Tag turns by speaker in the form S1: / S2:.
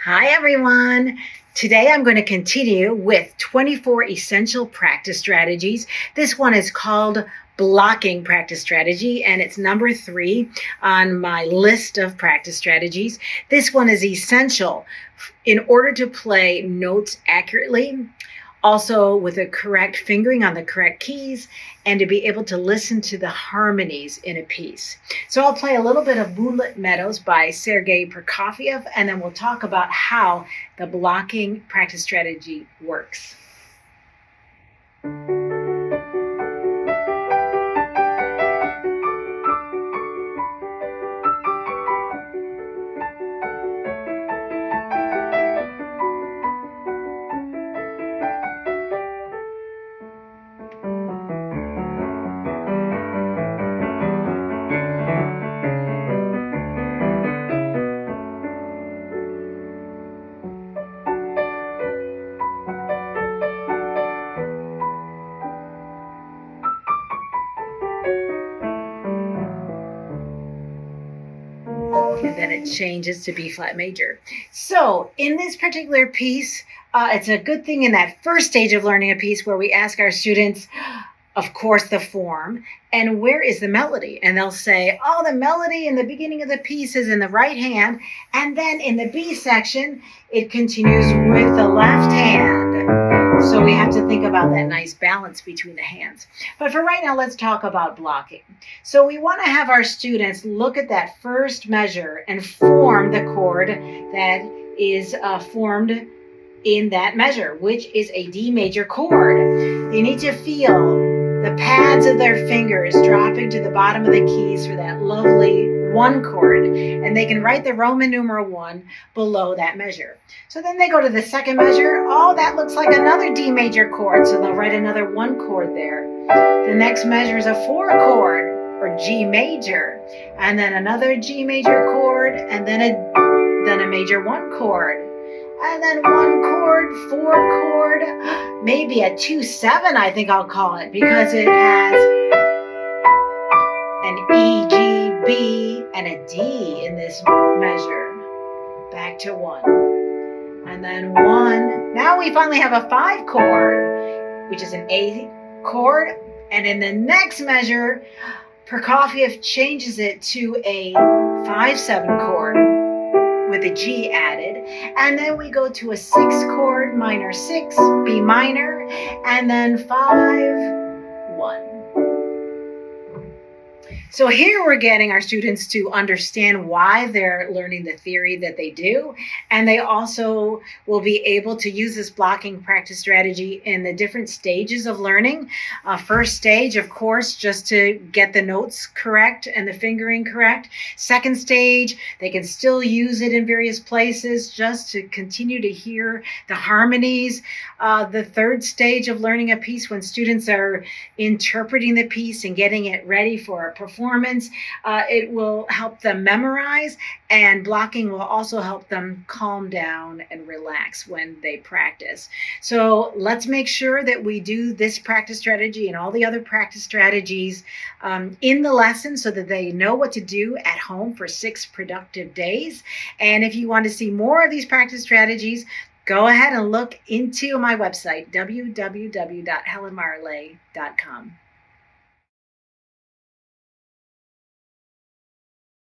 S1: Hi, everyone. Today I'm going to continue with 24 essential practice strategies. This one is called blocking practice strategy, and it's number 3 on my list of practice strategies. This one is essential in order to play notes accurately, also with a correct fingering on the correct keys, and to be able to listen to the harmonies in a piece. So I'll play a little bit of Moonlit Meadows by Sergei Prokofiev, and then we'll talk about how the blocking practice strategy works. And then it changes to B flat major. So in this particular piece, it's a good thing in that first stage of learning a piece where we ask our students, of course, the form, and where is the melody? And they'll say, oh, the melody in the beginning of the piece is in the right hand. And then in the B section, it continues with the left hand. So we have to think about that nice balance between the hands. But for right now, let's talk about blocking. So we want to have our students look at that first measure and form the chord that is formed in that measure, which is a D major chord. They need to feel the pads of their fingers dropping to the bottom of the keys for that lovely 1 chord, and they can write the Roman numeral 1 below that measure. So then they go to the second measure. Oh, that looks like another D major chord, so they'll write another 1 chord there. The next measure is a 4 chord, or G major, and then another G major chord, and then a major 1 chord, and then 1 chord, 4 chord, maybe a 2-7, I think I'll call it, because it has an E, G, B, and a D in this measure. Back to 1. And then 1. Now we finally have a 5 chord, which is an A chord. And in the next measure, Prokofiev changes it to a 5-7 chord with a G added. And then we go to a 6 chord, minor 6, B minor, and then 5, 1. So here we're getting our students to understand why they're learning the theory that they do, and they also will be able to use this blocking practice strategy in the different stages of learning. First stage, of course, just to get the notes correct and the fingering correct. Second stage, they can still use it in various places just to continue to hear the harmonies. The third stage of learning a piece, when students are interpreting the piece and getting it ready for a performance, it will help them memorize, and blocking will also help them calm down and relax when they practice. So let's make sure that we do this practice strategy and all the other practice strategies in the lesson so that they know what to do at home for 6 productive days. And if you want to see more of these practice strategies, go ahead and look into my website, www.helenmarley.com.